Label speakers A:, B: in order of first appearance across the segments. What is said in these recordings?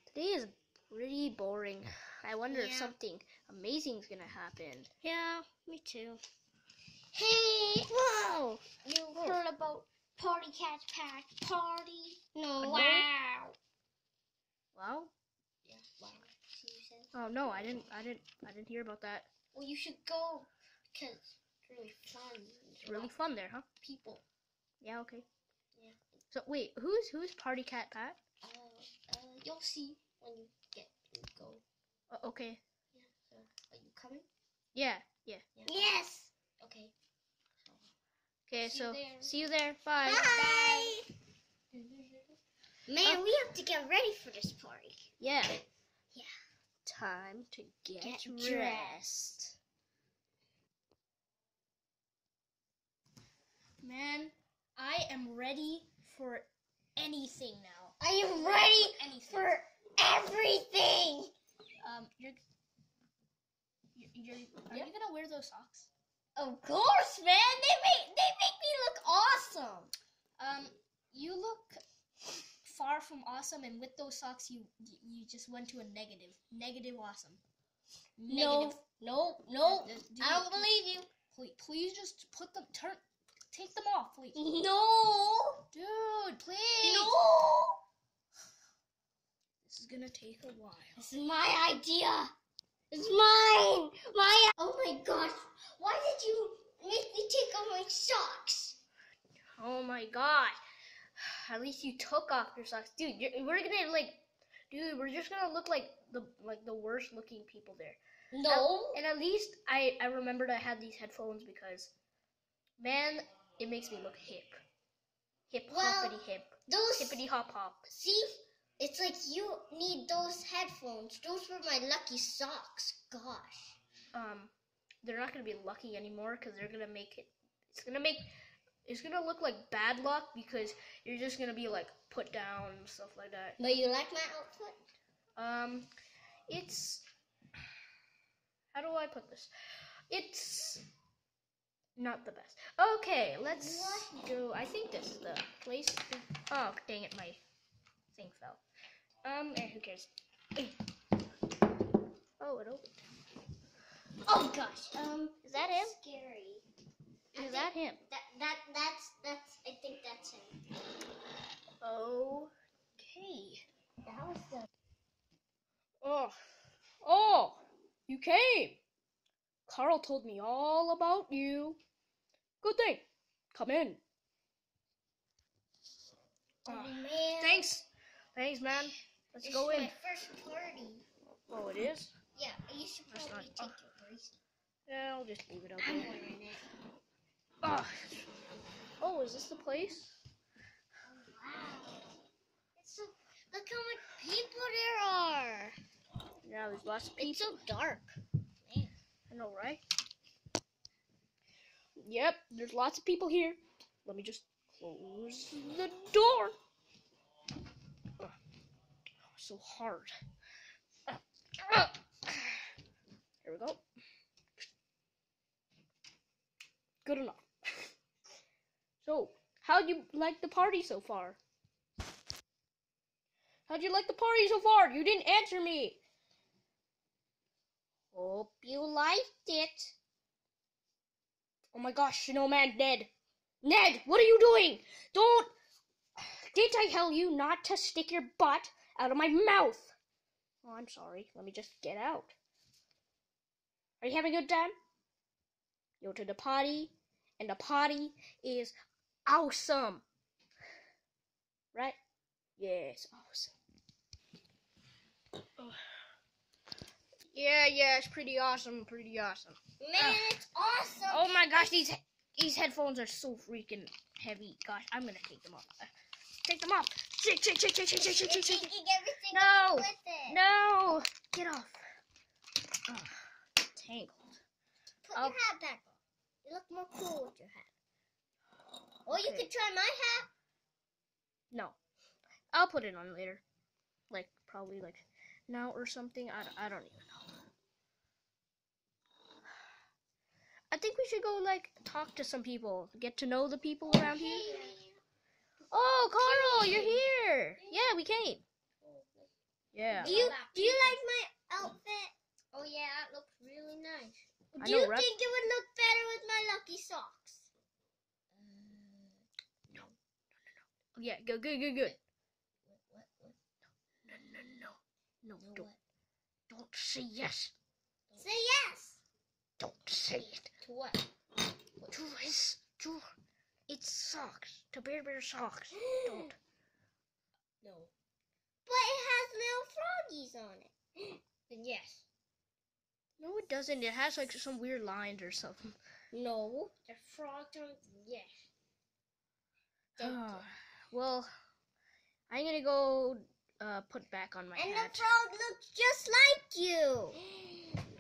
A: Today is pretty boring. I wonder if something amazing is gonna happen.
B: Yeah, me too. Hey!
A: Whoa!
B: You heard about Party Cat Pack Party? No.
A: No.
B: Wow.
A: Wow?
B: Yeah, wow. See what you said?
A: Oh no, I didn't hear about that.
B: Well, you should go because it's really fun.
A: It's really fun there, huh?
B: People.
A: Yeah, okay.
B: Yeah.
A: So wait, who's Party Cat Pat?
B: You'll see when you go.
A: Okay.
B: Yeah. So, are you coming?
A: Yeah.
B: Yes. Okay.
A: Okay, so
B: there.
A: see you there. Bye.
B: Bye. Man, we have to get ready for this party.
A: Yeah.
B: Yeah.
A: Time to get
B: dressed.
A: rest. Man, I am ready for anything now.
B: I am ready for everything.
A: Are you gonna wear those socks?
B: Of course, man. They make me look awesome.
A: You look far from awesome, and with those socks, you just went to a negative awesome.
B: No.
A: Dude,
B: I don't believe you.
A: Please just take them off, please.
B: No.
A: Dude, please.
B: No.
A: This is gonna take a while.
B: This is my idea. It's mine. Oh my gosh. Why did you make me take off my socks?
A: Oh my god. At least you took off your socks. Dude, we're just gonna look like the worst looking people there.
B: No.
A: And at least I remembered I had these headphones because, man, it makes me look hip. Hoppity hip. Hippity hop hop.
B: See? It's like you need those headphones. Those were my lucky socks. Gosh.
A: They're not gonna be lucky anymore because they're gonna make it. It's gonna look like bad luck because you're just gonna be like put down and stuff like that.
B: But you like my outfit?
A: It's. How do I put this? It's not the best. Okay, let's go. I think this is the place. Oh, dang it, my thing fell. Who cares? Oh, it opened.
B: Oh gosh.
A: Is that him?
B: Scary.
A: Is that him?
B: That's. I think that's him.
A: Okay.
B: That was the.
A: Oh, you came. Carl told me all about you. Good thing. Come in.
B: Oh man.
A: Thanks, man. Let's go in.
B: It's my first party.
A: Oh, it is?
B: Yeah, you should probably take your bracelet.
A: Yeah, I'll just leave it up
B: I'm
A: there.
B: wearing it.
A: Oh, is this the place?
B: Oh, wow. Look how many people there are.
A: Yeah, there's lots of people.
B: It's so dark. Man.
A: I know, right? Yep, there's lots of people here. Let me just close the door. So hard. Here we go. Good enough. So, how'd you like the party so far? How'd you like the party so far? You didn't answer me.
B: Hope you liked it.
A: Oh my gosh, Snowman, Ned, what are you doing? Didn't I tell you not to stick your butt out of my mouth? Oh, I'm sorry. Let me just get out. Are you having a good time? Go to the party, and the party is awesome. Right? Yes, awesome. Yeah, it's pretty awesome.
B: Man, it's awesome.
A: Oh my gosh, these headphones are so freaking heavy. Gosh, I'm gonna take them off. Take them off. Shake.
B: Taking everything
A: No,
B: off with it.
A: no, get off. Tangled.
B: Put your hat back on. You look more cool with your hat. Or you could try my hat.
A: No, I'll put it on later. Probably now or something. I don't even know. I think we should go talk to some people, get to know the people around here. Oh, Carl, you're here. Yeah, we came. Yeah.
B: Do you like my outfit? Oh yeah, it looks really nice.
A: I
B: Do
A: know,
B: you
A: right?
B: think it would look better with my lucky socks?
A: No. Yeah, good.
B: What?
A: No, don't say yes.
B: Say yes.
A: Don't say it.
B: To what?
A: It's socks. To Bear socks. Don't.
B: No. But it has little froggies on it. Then yes.
A: No, it doesn't. It has like some weird lines or something.
B: No. The frogs on it. Yes.
A: Well, I'm gonna go put back on my
B: And
A: hat.
B: the frog looks just like you.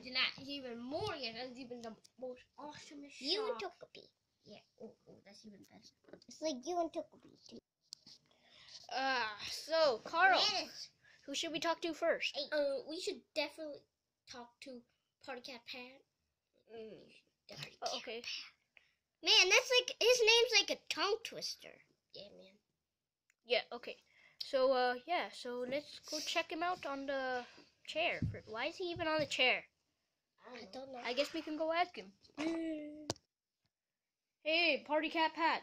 B: Then that's even more. Yeah, that's even the most awesomest
C: You and
B: shot.
C: Togepi.
B: Yeah. Oh, that's even better.
C: It's like you and Togepi too.
A: So Carl,
B: Yes.
A: who should we talk to first?
B: We should definitely talk to Party Cat Pat.
A: Oh, okay.
C: Man, that's like his name's like a tongue twister.
B: Yeah, man.
A: Yeah, okay. So yeah, so let's go check him out on the chair. Why is he even on the chair?
B: I don't know.
A: I guess we can go ask him. Hey, Party Cat Pat.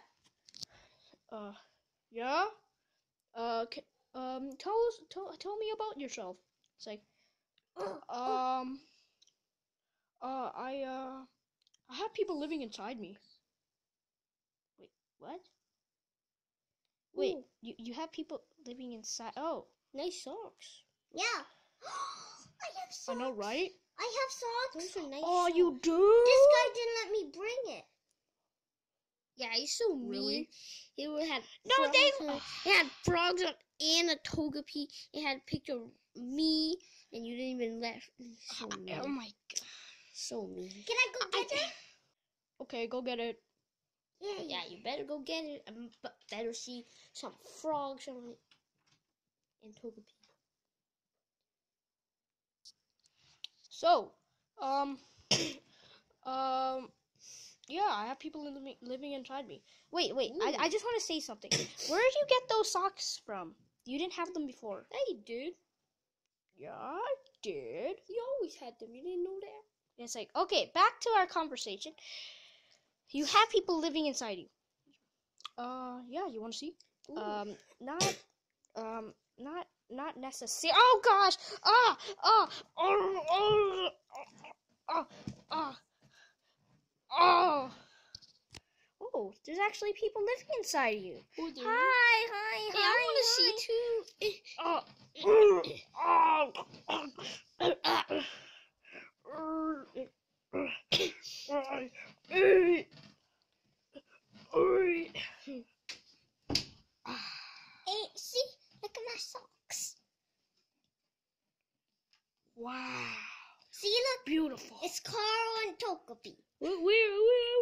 A: Yeah? Tell me about yourself. It's like, I have people living inside me. Wait, what? Wait, you have people living inside? Oh,
B: Nice socks.
C: Yeah. I have socks.
A: I know, right?
C: I have socks.
B: Those are nice.
A: Oh,
B: socks.
A: you do?
C: This guy didn't let me bring it.
B: Yeah, he's so mean.
A: Really?
B: He would have
A: No,
B: frogs
A: they-
B: on it. It had frogs on and a Togepi. It had a picture of me, and you didn't even let. So mean.
A: Oh my god.
B: So mean.
C: Can I go get it?
A: Okay, go get it.
B: Yeah, you better go get it. But better see some frogs on it and Togepi.
A: So, yeah, I have people living inside me. Wait, I just want to say something. Where did you get those socks from? You didn't have them before.
B: Hey, dude.
A: Yeah, I did.
B: You always had them. You didn't know that?
A: It's like, okay, back to our conversation. You have people living inside you. Yeah, you want to see?
B: Ooh.
A: Not necessary. Oh gosh! Oh, there's actually people living inside you.
B: Oh, there is?
A: Hi.
B: Hey, I want to see too.
C: Hey, see? Look at my socks.
A: Wow,
C: See, look.
A: beautiful.
C: It's Carl and Togepi.
B: Where? I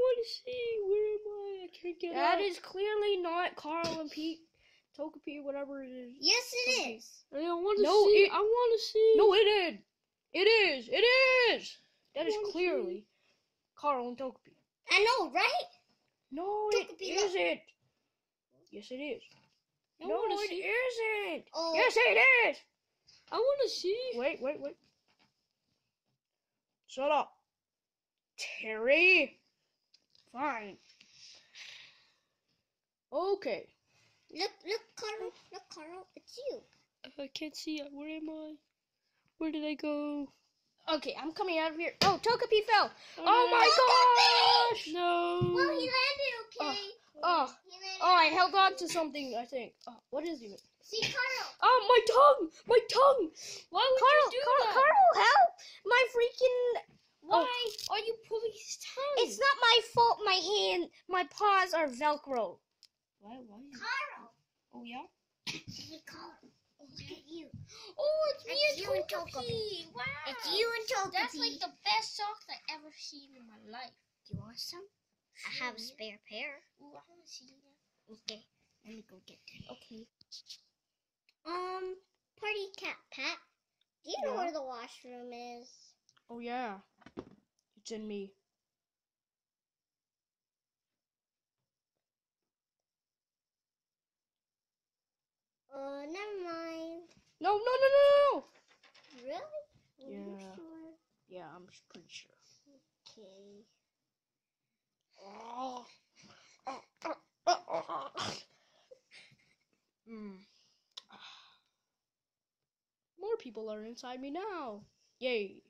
B: want to see. Where am I? I can't get
A: That
B: out.
A: is clearly not Carl and Pete, Togepi, whatever it is.
C: Yes, it is.
B: I want to
A: No,
B: see.
A: it-
B: I want to see.
A: No, it is. It is. That is
B: Wanna see?
A: clearly Carl and Togepi.
C: I know, right?
A: No,
C: Togepi,
A: it
C: look.
A: isn't. Yes, it is.
B: I
A: No,
B: wanna
A: it
B: see.
A: isn't.
C: Oh,
A: Yes, it is.
B: I want to see.
A: Wait. Shut up, Terry. Fine. Okay.
C: look, Carl. It's you.
B: I can't see it. Where am I? Where did I go?
A: Okay, I'm coming out of here. Oh, Togepi fell.
B: Oh,
A: Oh
B: no.
A: my gosh.
B: No.
C: Well, he landed okay.
A: Oh,
C: He landed
A: I held on to something, I think. What is it?
C: See, Carl.
A: Oh, my tongue! My tongue!
B: Why would
A: Carl,
B: you do
A: Carl,
B: that?
A: Carl, help! My freaking...
B: Why are you pulling his tongue?
A: It's not my fault my paws are Velcro.
B: Why?
C: Carl.
B: Oh, yeah?
C: Hey, Carl. Look at you.
B: Oh, it's me
C: It's
B: and
C: you and
B: Togepi. Wow.
C: It's you and Togepi.
B: That's like the best socks I ever seen in my life.
C: Do you want some? I have a spare pair.
B: Ooh, I want to see that.
C: Okay, let me go get them.
B: Okay.
C: Party Cat Pat, do you know
A: Yeah?
C: where the washroom is?
A: Oh, yeah. It's in me.
B: Never mind.
A: No, no, no, no, no.
B: Really? Are you
A: Yeah.
B: sure?
A: Yeah, I'm pretty sure.
B: Okay.
A: Oh. Mm. More people are inside me now. Yay.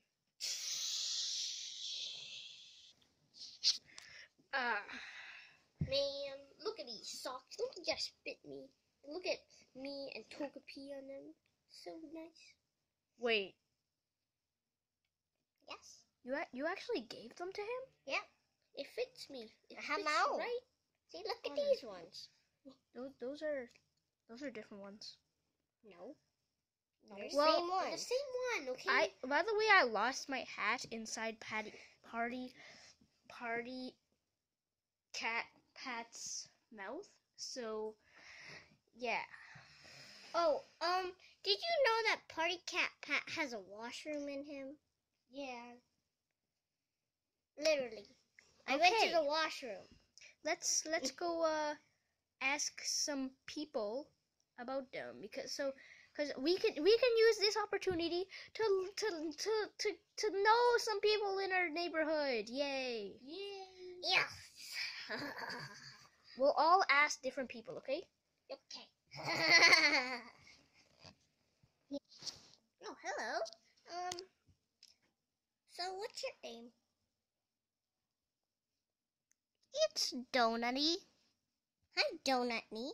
A: Ah.
B: Man, look at these socks. Don't just fit me. Look at me and Togepi on them. So nice.
A: Wait,
B: Yes.
A: you actually gave them to him?
B: Yeah. It fits me. It
C: How
B: fits
C: now?
B: right. See, look at
A: Oh,
B: these ones.
A: Those are different ones.
B: No. No.
C: They're
A: Well,
C: same
B: They're
C: one.
B: the same one, okay?
A: By the way, I lost my hat inside Party Cat Pat's mouth. So, yeah.
C: Oh, did you know that Party Cat Pat has a washroom in him?
B: Yeah.
C: Literally. I went
A: Okay.
C: to the washroom.
A: Let's go ask some people about them because we can use this opportunity to know some people in our neighborhood. Yay.
B: Yay.
C: Yes.
A: We'll all ask different people, okay?
B: Okay.
C: Oh, hello. So what's your name?
A: It's Donutty.
C: Hi, Donutney.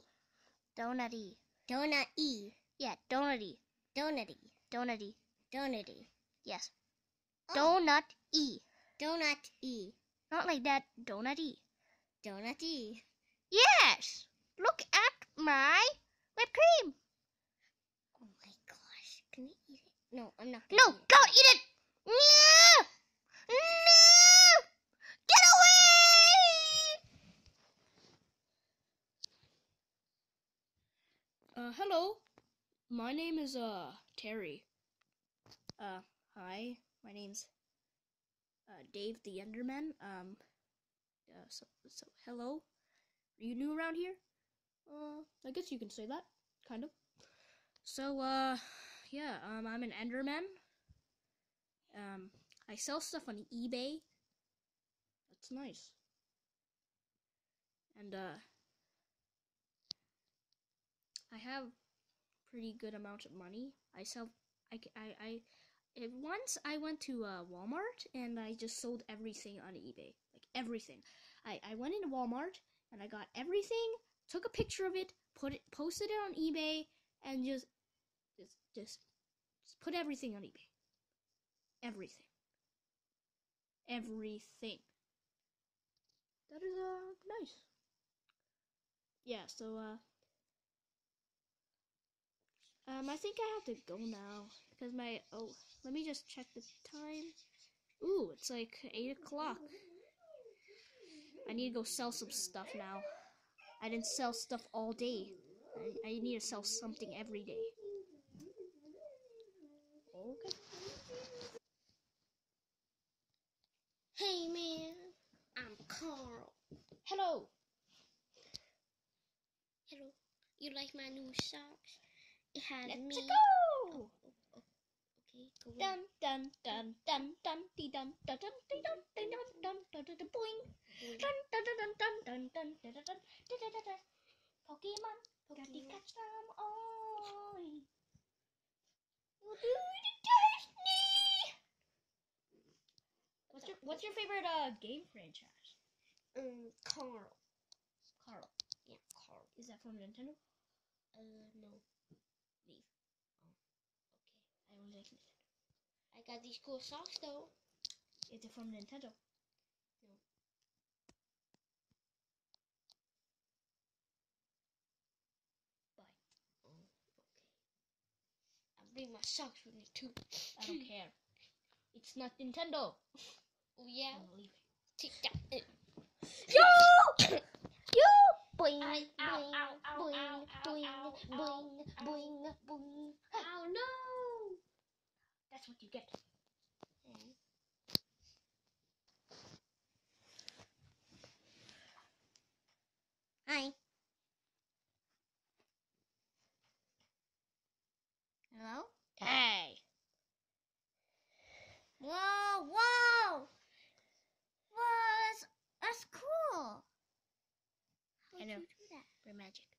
A: Donutty.
C: Donut E.
A: Yeah, Donutty.
C: Donutty.
A: Donutty.
C: Donutty.
A: Yes.
C: Oh,
A: Donut E.
C: Donut E.
A: Not like that. Donut E.
C: Donut E.
A: Yes. Look at my whipped cream.
C: Oh my gosh. Can I eat it? No, I'm not
A: No,
C: gonna eat it.
A: don't eat it. No. No. Get away. Hello. My name is Terry. Hi. My name's Dave the Enderman. So hello. Are you new around here? I guess you can say that, kind of. So, yeah, I'm an Enderman. I sell stuff on eBay. That's nice. And, I have pretty good amount of money. Once I went to Walmart and I just sold everything on eBay, like everything. I went into Walmart and I got everything, took a picture of it, posted it on eBay, and just put everything on eBay. Everything. That is nice. Yeah. So I think I have to go now because let me just check the time. Ooh, it's like 8 o'clock. I need to go sell some stuff now. I didn't sell stuff all day. I need to sell something every day. Okay.
B: Hey, man. I'm Carl.
A: Hello.
B: Hello. You like my new socks? It has
A: Let's
B: me.
A: go.
B: Okay, go on.
A: Dun dun dun dun dun dee dun dun dun dee dun dee dun dun dun dun dun boing. Dun dun dun dun dun dun dun dun dun dun dun dun dun. Pokemon, got to catch them all. You do the test me. What's your favorite game franchise?
B: Carl.
A: Carl.
B: Yeah, Carl.
A: Is that from Nintendo?
B: No.
A: Leave. Oh, okay. I was like Nintendo.
B: I got these cool socks, though.
A: Is it from Nintendo?
B: No.
A: Bye.
B: Oh, okay. I'll bring my socks with me, too.
A: I don't care. It's not Nintendo.
B: Oh, yeah?
A: I'm leaving.
B: Take that.
A: Yo! Yo!
C: Boing,
B: Ow, ow,
C: boing,
B: ow, ow,
C: boing,
B: ow,
C: boing,
B: ow,
C: boing,
B: ow,
C: boing, boing.
B: Oh, no!
A: That's what you get.
C: Hi. did
A: know.
C: you do that?
A: For magic.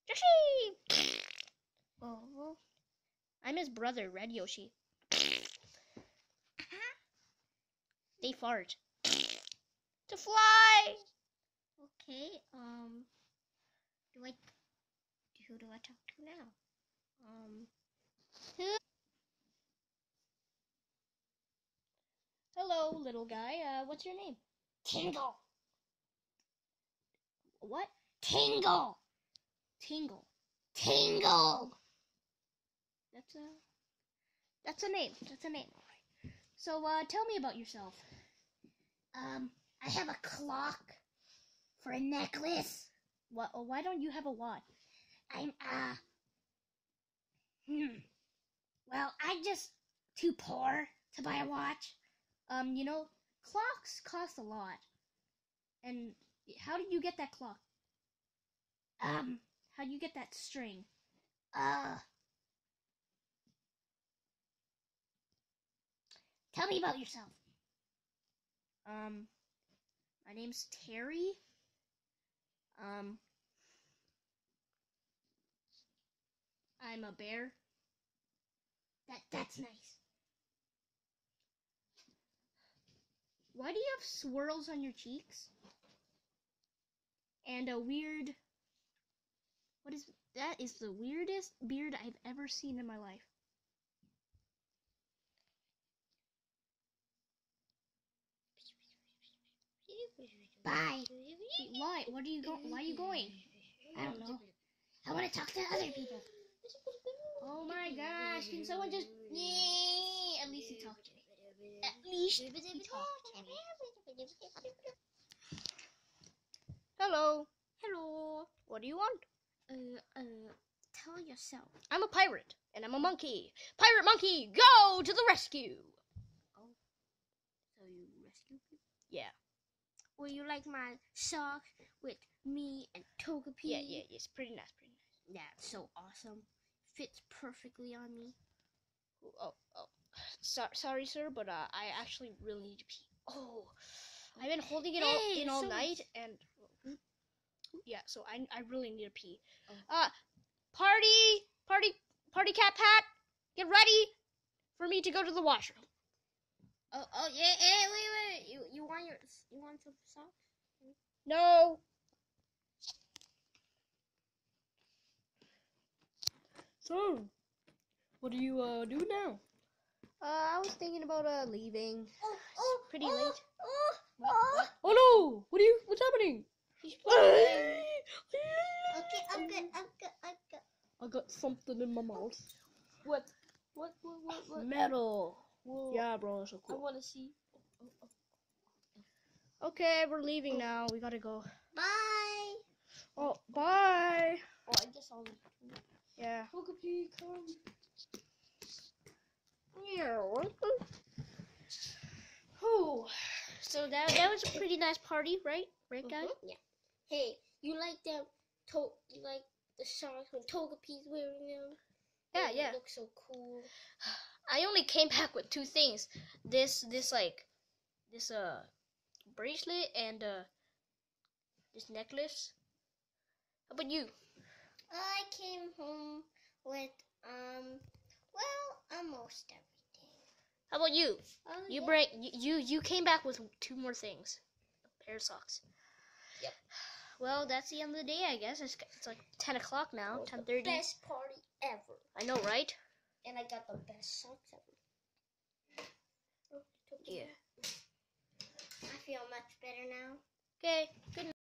A: Yoshi!
C: Oh.
A: I'm his brother, Red Yoshi. They fart. To fly!
C: Okay. Who do I talk to now?
A: Hello, little guy. What's your name?
B: Tingle.
A: What?
B: Tingle.
A: Tingle.
B: Tingle.
A: That's a name. That's a name. All right. So, tell me about yourself.
B: I have a clock for a necklace.
A: What? Why don't you have a watch?
B: Well, I'm just too poor to buy a watch.
A: You know, clocks cost a lot. And how did you get that clock? How do you get that string?
B: Tell me about yourself.
A: My name's Terry. I'm a bear.
B: That's nice.
A: Why do you have swirls on your cheeks? And a weird... What is... That is the weirdest beard I've ever seen in my life.
B: Bye.
A: Why? Why are you going?
B: I don't know. I want to talk to other people.
A: Oh my gosh, can someone just... Yay! At least he talked to me. At least he talked to me. Hello.
C: Hello.
A: What do you want?
C: Tell yourself.
A: I'm a pirate, and I'm a monkey. Pirate monkey, go to the rescue!
C: So you rescue people?
A: Yeah.
C: Will you like my socks with me and Togepi?
A: Yeah, it's pretty nice,
C: Yeah, it's so awesome. Fits perfectly on me.
A: Oh. Sorry, sir, but I actually really need to pee. Oh, I've been holding it all night, and yeah, so I really need to pee. Party cat Pat, get ready for me to go to the washroom.
C: Oh yeah, wait. You want some socks?
A: No. So, what do you do now? I was thinking about leaving. It's pretty late. What? Oh no! What's happening?
C: He's
A: I
C: Okay.
A: got something in my mouth.
C: What?
A: Metal.
C: Whoa.
A: Yeah, bro, that's so
C: I
A: cool.
C: want to see.
A: Okay, we're leaving now. We gotta go.
C: Bye.
A: Oh, bye.
C: Oh, I guess I'll leave.
A: Yeah.
C: Togepi, come.
A: Oh, so that was a pretty nice party, right? Right, guys?
C: Yeah. Hey, you like them? You like the socks when Togepi's wearing them?
A: Yeah.
C: They look so cool.
A: I only came back with two things. This bracelet and this necklace. How about you?
C: I came home with almost everything.
A: How about you?
C: Oh,
A: You came back with two more things. A pair of socks.
C: Yep.
A: Well, that's the end of the day, I guess. It's like 10 o'clock now, 10:30.
C: Best party ever.
A: I know, right?
C: And I got the best socks ever.
A: Yeah.
C: I feel much better now.
A: Okay, good night.